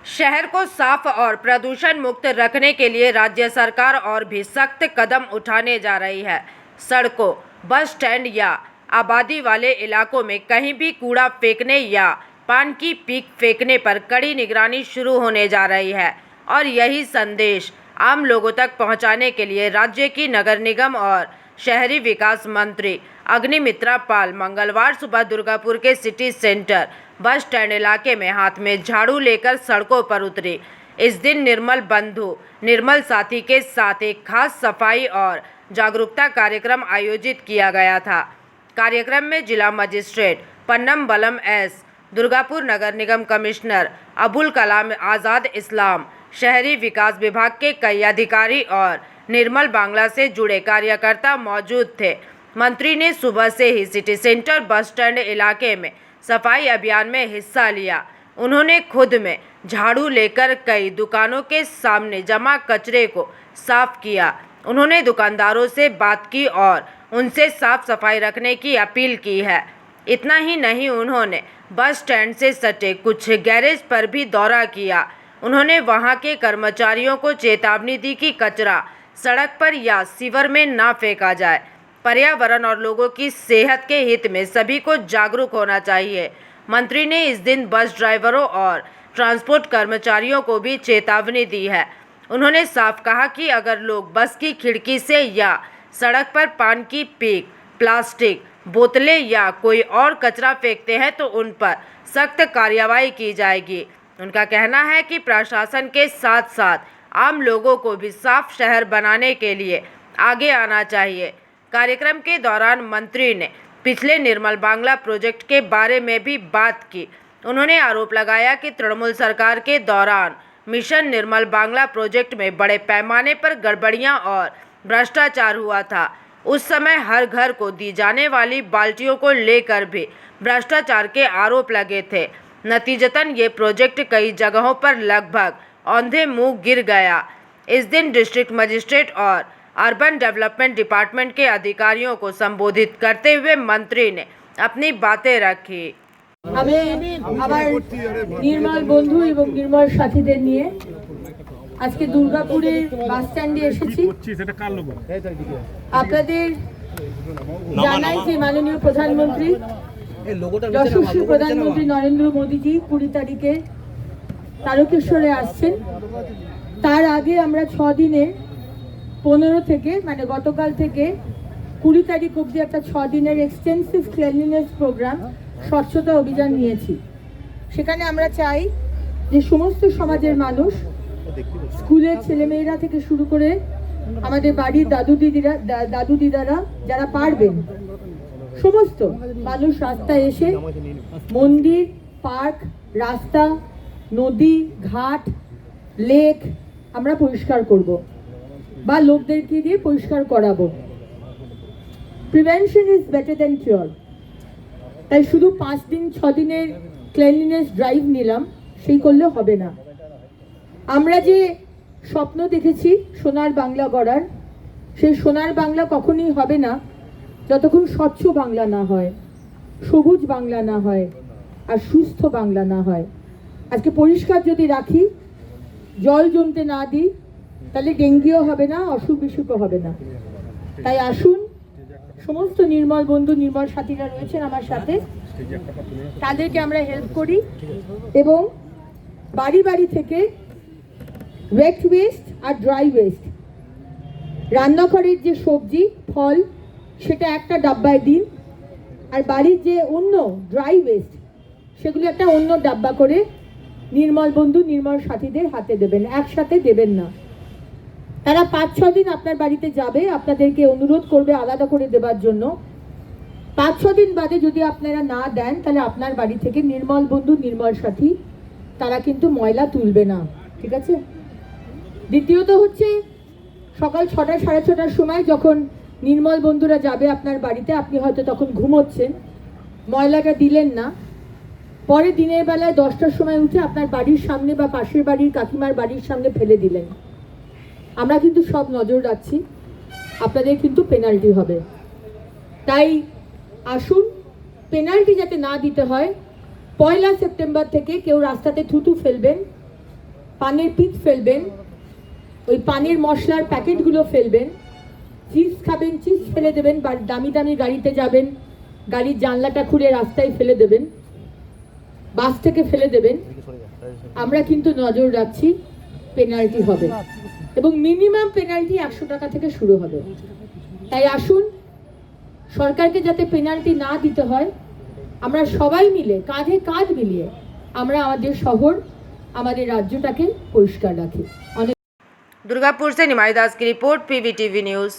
शहर को साफ और प्रदूषण मुक्त रखने के लिए राज्य सरकार और भी सख्त कदम उठाने जा रही है। सड़कों, बस स्टैंड या आबादी वाले इलाकों में कहीं भी कूड़ा फेंकने या पान की पीक फेंकने पर कड़ी निगरानी शुरू होने जा रही है और यही संदेश आम लोगों तक पहुंचाने के लिए राज्य की नगर निगम और शहरी विकास मंत्री अग्निमित्रा पाल मंगलवार सुबह दुर्गापुर के सिटी सेंटर बस स्टैंड इलाके में हाथ में झाड़ू लेकर सड़कों पर उतरी। इस दिन निर्मल बंधु निर्मल साथी के साथ एक खास सफाई और जागरूकता कार्यक्रम आयोजित किया गया था। कार्यक्रम में जिला मजिस्ट्रेट पन्नम बलम एस, दुर्गापुर नगर निगम कमिश्नर अबुल कलाम आज़ाद इस्लाम, शहरी विकास विभाग के कई अधिकारी और निर्मल बांग्ला से जुड़े कार्यकर्ता मौजूद थे। मंत्री ने सुबह से ही सिटी सेंटर बस स्टैंड इलाके में सफाई अभियान में हिस्सा लिया। उन्होंने खुद में झाड़ू लेकर कई दुकानों के सामने जमा कचरे को साफ किया। उन्होंने दुकानदारों से बात की और उनसे साफ सफाई रखने की अपील की है। इतना ही नहीं, उन्होंने बस स्टैंड से सटे कुछ गैरेज पर भी दौरा किया। उन्होंने वहां के कर्मचारियों को चेतावनी दी कि कचरा सड़क पर या सीवर में ना फेंका जाए। पर्यावरण और लोगों की सेहत के हित में सभी को जागरूक होना चाहिए। मंत्री ने इस दिन बस ड्राइवरों और ट्रांसपोर्ट कर्मचारियों को भी चेतावनी दी है। उन्होंने साफ कहा कि अगर लोग बस की खिड़की से या सड़क पर पान की पीक, प्लास्टिक, बोतलें या कोई और कचरा फेंकते हैं तो उन पर सख्त कार्रवाई की जाएगी। उनका कहना है कि प्रशासन के साथ साथ आम लोगों को भी साफ शहर बनाने के लिए आगे आना चाहिए। कार्यक्रम के दौरान मंत्री ने पिछले निर्मल बांग्ला प्रोजेक्ट के बारे में भी बात की। उन्होंने आरोप लगाया कि तृणमूल सरकार के दौरान मिशन निर्मल बांग्ला प्रोजेक्ट में बड़े पैमाने पर गड़बड़ियां और भ्रष्टाचार हुआ था। उस समय हर घर को दी जाने वाली बाल्टियों को लेकर भी भ्रष्टाचार के आरोप लगे थे। नतीजतन ये प्रोजेक्ट कई जगहों पर लगभग औंधे मुंह गिर गया। इस दिन डिस्ट्रिक्ट मजिस्ट्रेट और अर्बन डेवलपमेंट डिपार्टमेंट के अधिकारियों को संबोधित करते हुए मंत्री ने अपनी बातें रखी। निर्मल बंधु एवं निर्मल साथीদের নিয়ে আজকে দুর্গাপুরে বাস স্ট্যান্ডে এসেছি। আপনাদের জানাই যে মাননীয় প্রধানমন্ত্রী যশস্বী প্রধানমন্ত্রী নরেন্দ্র মোদীজি 20 তারিখে তারকেশ্বরে আসছেন। তার আগে আমরা 6 দিনে 15 থেকে মানে গতকাল থেকে 20 তারিখ অবধি একটা 6 দিনের এক্সটেন্সিভ ক্লিনলিনেস প্রোগ্রাম স্বচ্ছতা অভিযান নিয়েছি। সেখানে আমরা চাই যে সমস্ত সমাজের মানুষ, স্কুলের ছেলেমেয়েরা থেকে শুরু করে আমাদের বাড়ির দাদু দিদারা যারা পারবেন সমস্ত মানুষ রাস্তায় এসে মন্দির, পার্ক, রাস্তা, নদী, ঘাট, লেক আমরা পরিষ্কার করব বা লোকদেরকে দিয়ে পরিষ্কার করাবো। Prevention is better than cure. তাই শুধু 5 দিন 6 দিনের ক্লিনলিনেস ড্রাইভ নিলাম সেই করলে হবে না। আমরা যে স্বপ্ন দেখেছি সোনার বাংলা গড়ার, সেই সোনার বাংলা কখনোই হবে না যতক্ষণ স্বচ্ছ বাংলা না হয়, সবুজ বাংলা না হয় আর সুস্থ বাংলা না হয়। আজকে পরিষ্কার যদি রাখি, জল জমতে না দিই, তাহলে ডেঙ্গুও হবে না, অসুখ বিসুখও হবে না। তাই আসুন, সমস্ত নির্মল বন্ধু নির্মল সাথীরা রয়েছেন আমার সাথে, তাদেরকে আমরা হেল্প করি এবং বাড়ি বাড়ি থেকে ওয়েট ওয়েস্ট আর ড্রাই ওয়েস্ট, রান্নাঘরের যে সবজি ফল সেটা একটা ডাব্বায় দিন, আর বাড়ির যে অন্য ড্রাই ওয়েস্ট সেগুলো একটা অন্য ডাব্বা করে নির্মল বন্ধু নির্মল সাথীদের হাতে দেবেন, একসাথে দেবেন না। তারা 5-6 দিন আপনার বাড়িতে যাবে, আপনাদেরকে অনুরোধ করবে আলাদা করে দেবার জন্য। 5-6 দিন বাদে যদি আপনারা না দেন তাহলে আপনার বাড়ি থেকে নির্মল বন্ধু নির্মল সাথী তারা কিন্তু ময়লা তুলবে না, ঠিক আছে? দ্বিতীয়ত হচ্ছে সকাল 6টা 6:30টার সময় যখন নির্মল বন্ধুরা যাবে আপনার বাড়িতে, আপনি হয়তো তখন ঘুমোচ্ছেন, ময়লাটা দিলেন না, পরে দিনের বেলায় 10টার সময় উঠে আপনার বাড়ির সামনে বা পাশের বাড়ির কাকিমার বাড়ির সামনে ফেলে দিলেন। আমরা কিন্তু সব নজর রাখছি, আপনাদের কিন্তু পেনাল্টি হবে। তাই আসুন, পেনাল্টি যাতে না দিতে হয়, 1 সেপ্টেম্বর থেকে কেউ রাস্তাতে থুতু ফেলবেন পানের পিক ফেলবেন, ওই পানের মশলার প্যাকেটগুলো ফেলবেন, চিপস খাবেন চিপস ফেলে দেবেন, বা দামি দামি গাড়িতে যাবেন গাড়ির জানলাটা খুলে রাস্তায় ফেলে দেবেন, বাস থেকে ফেলে দেবেন, আমরা কিন্তু নজর রাখছি, পেনাল্টি হবে এবং মিনিমাম পেনাল্টি 100 টাকা থেকে শুরু হবে। তাই আসুন, সরকারকে যাতে পেনাল্টি না দিতে হয়, আমরা সবাই মিলে কাঁধে কাঁধ মিলিয়ে আমরা আমাদের শহর, আমাদের রাজ্যটাকে পরিষ্কার রাখি। दुर्गापुर से निमाई दास की रिपोर्ट, PVTV न्यूज़।